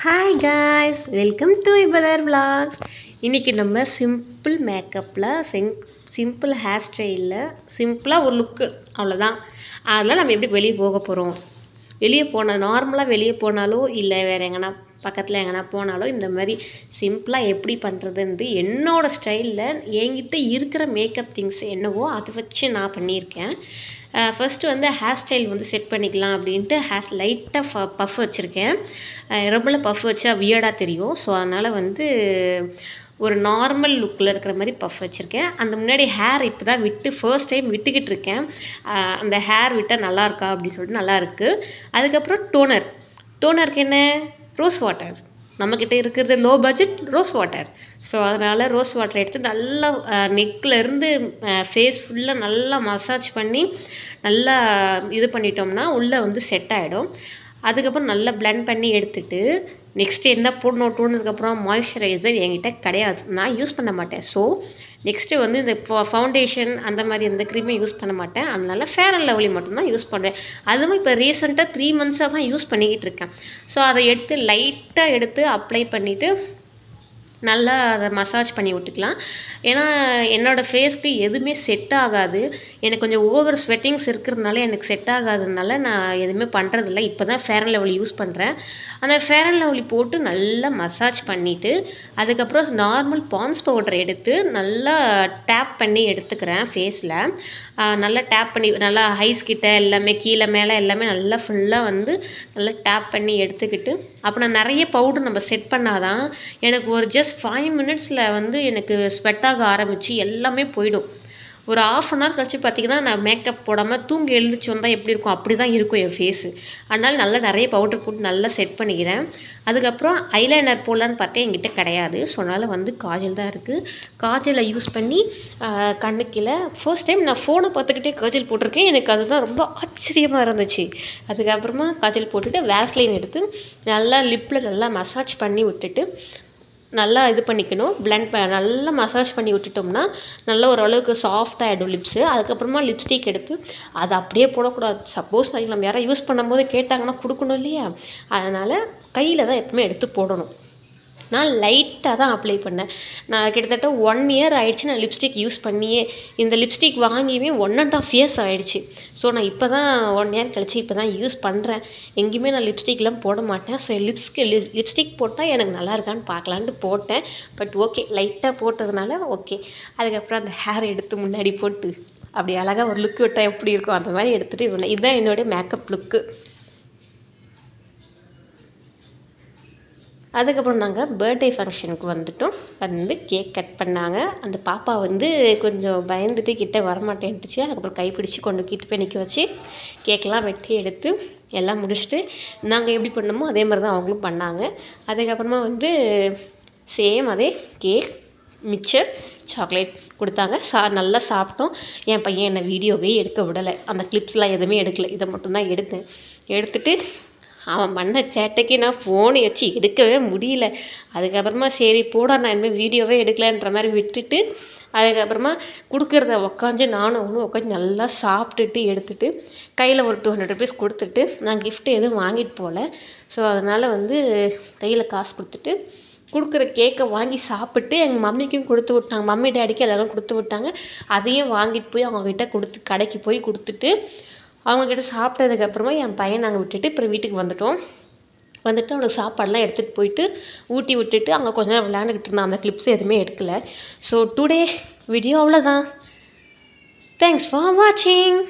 Hi guys, welcome to இபதர் vlogs. இன்றைக்கி நம்ம சிம்பிள் மேக்கப்பில் சிம்பிள் ஹேர் ஸ்டைலில் சிம்பிளாக ஒரு லுக்கு, அவ்வளோதான். அதெல்லாம் நம்ம எப்படி வெளியே போக போகிறோம், நார்மலாக வெளியே போனாலோ இல்லை வேறு எங்கன்னா பக்கத்தில் எங்கன்னா போனாலோ இந்த மாதிரி சிம்பிளாக எப்படி பண்ணுறதுன்ட்டு என்னோடய ஸ்டைலில் என்கிட்ட இருக்கிற மேக்கப் திங்ஸ் என்னவோ அதை வச்சு நான் பண்ணியிருக்கேன். ஃபஸ்ட்டு வந்து ஹேர் ஸ்டைல் வந்து செட் பண்ணிக்கலாம் அப்படின்ட்டு லைட்டாக பஃப் வச்சுருக்கேன். ரொம்பலாம் பஃப் வச்சா வியர்டாக தெரியும். ஸோ அதனால் வந்து ஒரு நார்மல் லுக்கில் இருக்கிற மாதிரி பஃப் வச்சுருக்கேன். அந்த முன்னாடி ஹேர் இப்போ தான் ஃபர்ஸ்ட் டைம் விட்டுக்கிட்டு இருக்கேன். அந்த ஹேர் விட்டால் நல்லாயிருக்கா அப்படின்னு சொல்லிட்டு நல்லாயிருக்கு. அதுக்கப்புறம் டோனருக்கு என்ன, ரோஸ் வாட்டர். நம்மக்கிட்ட இருக்கிறது low budget rose water. So அதனால் ரோஸ் வாட்டர் எடுத்து நல்லா நெக்கிலேருந்து ஃபேஸ் ஃபுல்லாக நல்லா மசாஜ் பண்ணி நல்லா இது பண்ணிட்டோம்னா உள்ளே வந்து செட் ஆகிடும். அதுக்கப்புறம் நல்லா பிளெண்ட் பண்ணி எடுத்துகிட்டு நெக்ஸ்ட்டு என்ன டோனதுக்கப்புறம் மாய்ஸ்சரைசர் என்கிட்ட கிடையாது, நான் யூஸ் பண்ண மாட்டேன். ஸோ நெக்ஸ்ட்டு வந்து இந்த ஃபவுண்டேஷன் அந்த மாதிரி எந்த க்ரீமே யூஸ் பண்ண மாட்டேன். அதனால ஃபேர் அண்ட் லவ்லி மட்டும்தான் யூஸ் பண்ணுவேன். அதுவும் இப்போ ரீசெண்டாக 3 மந்த்ஸாக தான் யூஸ் பண்ணிக்கிட்டு இருக்கேன். ஸோ அதை லைட்டாக எடுத்து அப்ளை பண்ணிவிட்டு நல்லா அதை மசாஜ் பண்ணி விட்டுக்கலாம். ஏன்னா என்னோடய ஃபேஸ்க்கு எதுவுமே செட் ஆகாது. எனக்கு கொஞ்சம் ஓவர் ஸ்வெட்டிங்ஸ் இருக்கிறதுனால எனக்கு செட் ஆகாததுனால நான் எதுவுமே பண்ணுறதில்ல. இப்போ தான் ஃபேர் அண்ட் லவ்லி யூஸ் பண்ணுறேன். அந்த ஃபேர் அண்ட் லவ்லி போட்டு நல்லா மசாஜ் பண்ணிவிட்டு அதுக்கப்புறம் நார்மல் பான்ஸ் பவுடர் எடுத்து நல்லா டேப் பண்ணி எடுத்துக்கிறேன் ஃபேஸில். நல்லா டேப் பண்ணி நல்லா ஹைஸ் கிட்ட எல்லாமே கீழே மேலே எல்லாமே நல்லா ஃபுல்லாக வந்து நல்லா டேப் பண்ணி எடுத்துக்கிட்டு அப்புறம் நிறைய பவுடர் நம்ம செட் பண்ணாதான் எனக்கு ஒரு ஜஸ்ட் 5 மினிட்ஸில் வந்து எனக்கு ஸ்வெட் ஆக ஆரம்பித்து எல்லாமே போயிடும். ஒரு 1/2 hour கழிச்சு பார்த்திங்கன்னா நான் மேக்கப் போடாமல் தூங்கி எழுந்திரிச்சு வந்தால் எப்படி இருக்கும், அப்படி தான் இருக்கும் என் ஃபேஸு. அதனால் நல்லா நிறைய பவுடர் போட்டு நல்லா செட் பண்ணிக்கிறேன். அதுக்கப்புறம் ஐலைனர் போடலான்னு பார்த்தேன், என்கிட்ட கிடையாது. ஸோ அதனால் வந்து காஜல் தான் இருக்குது. காஜலை யூஸ் பண்ணி கண்ணுக்கீழே ஃபர்ஸ்ட் டைம் நான் ஃபோனை பார்த்துக்கிட்டே காஜல் போட்டிருக்கேன். எனக்கு அதுதான் ரொம்ப ஆச்சரியமாக இருந்துச்சு. அதுக்கப்புறமா காஜல் போட்டுட்டு வேஸ்லைன் எடுத்து நல்லா லிப்பில் நல்லா மசாஜ் பண்ணி விட்டுட்டு நல்லா இது பண்ணிக்கணும். நல்லா மசாஜ் பண்ணி விட்டுட்டோம்னா நல்லா ஓரளவுக்கு சாஃப்டாகிடும் லிப்ஸு. அதுக்கப்புறமா லிப்ஸ்டிக் எடுத்து அதை அப்படியே போடக்கூடாது. சப்போஸ் நம்ம யாராவது யூஸ் பண்ணும்போது கேட்டாங்கன்னா கொடுக்கணும் இல்லையா, அதனால் கையில் தான் எப்பவுமே எடுத்து போடணும். நான் லைட்டாக தான் அப்ளை பண்ணேன். நான் கிட்டத்தட்ட 1 year ஆகிடுச்சு நான் லிப்ஸ்டிக் யூஸ் பண்ணியே. இந்த லிப்ஸ்டிக் வாங்கியுமே 1.5 years ஆகிடுச்சு. ஸோ நான் இப்போ தான் 1 year கழிச்சு இப்போ தான் யூஸ் பண்ணுறேன். எங்கேயுமே நான் லிப்ஸ்டிக்லாம் போட மாட்டேன். ஸோ லிப்ஸ்டிக் போட்டால் எனக்கு நல்லா இருக்கான்னு பார்க்கலான்ட்டு போட்டேன். பட் ஓகே, லைட்டாக போட்டதுனால ஓகே. அதுக்கப்புறம் அந்த ஹேர் எடுத்து முன்னாடி போட்டு அப்படி அழகாக ஒரு லுக் விட்டால் எப்படி இருக்கும் அந்த மாதிரி எடுத்துகிட்டு இதுதான் என்னுடைய மேக்கப் லுக்கு. அதுக்கப்புறம் நாங்கள் பர்த்டே ஃபங்க்ஷனுக்கு வந்துட்டோம். வந்து கேக் கட் பண்ணாங்க. அந்த பாப்பா வந்து கொஞ்சம் பயந்துட்டு கிட்டே வரமாட்டேன்ட்டுச்சு. அதுக்கப்புறம் கைப்பிடிச்சி கிட்ட போய் நிற்க வச்சு கேக்கெலாம் வெட்டி எடுத்து எல்லாம் முடிச்சுட்டு நாங்கள் எப்படி பண்ணோமோ அதே மாதிரி தான் அவங்களும் பண்ணாங்க. அதுக்கப்புறமா வந்து சேம் அதே கேக், மிக்சர், சாக்லேட் கொடுத்தாங்க. நல்லா சாப்பிட்டோம். என் பையன் என்னை வீடியோவே எடுக்க விடலை. அந்த கிளிப்ஸ்லாம் எதுவுமே எடுக்கலை. இதை மட்டும்தான் எடுத்துட்டு அவன் பண்ண சேட்டைக்கு நான் ஃபோனை வச்சு எடுக்கவே முடியல. அதுக்கப்புறமா சரி போடா, நான் இனிமேல் வீடியோவே எடுக்கலைன்ற மாதிரி விட்டுட்டு அதுக்கப்புறமா கொடுக்குறத உக்காந்து நானும் அவனும் உட்காந்து நல்லா சாப்பிட்டுட்டு எடுத்துகிட்டு கையில் ஒரு 200 rupees கொடுத்துட்டு நான் கிஃப்ட்டு எதுவும் வாங்கிட்டு போகல. ஸோ அதனால் வந்து கையில் காசு கொடுத்துட்டு கொடுக்குற கேக்கை வாங்கி சாப்பிட்டு எங்கள் மம்மிக்கும் கொடுத்து விட்டாங்க. மம்மி டேடிக்கு எல்லோரும் கொடுத்து விட்டாங்க. அதையும் வாங்கிட்டு போய் அவங்கக்கிட்ட கடைக்கு போய் கொடுத்துட்டு அவங்கக்கிட்ட சாப்பிட்டதுக்கப்புறமா என் பையன் நாங்கள் விட்டுட்டு அப்புறம் வீட்டுக்கு வந்துட்டு அவனுக்கு சாப்பாடெலாம் எடுத்துகிட்டு போயிட்டு ஊட்டி விட்டுட்டு அங்கே கொஞ்ச நேரம் விளையாண்டுக்கிட்டு இருந்தான். அந்த கிளிப்ஸ் எதுவுமே எடுக்கலை. ஸோ டுடே வீடியோ அவ்வளோதான். தேங்க்ஸ் ஃபார் வாட்சிங்.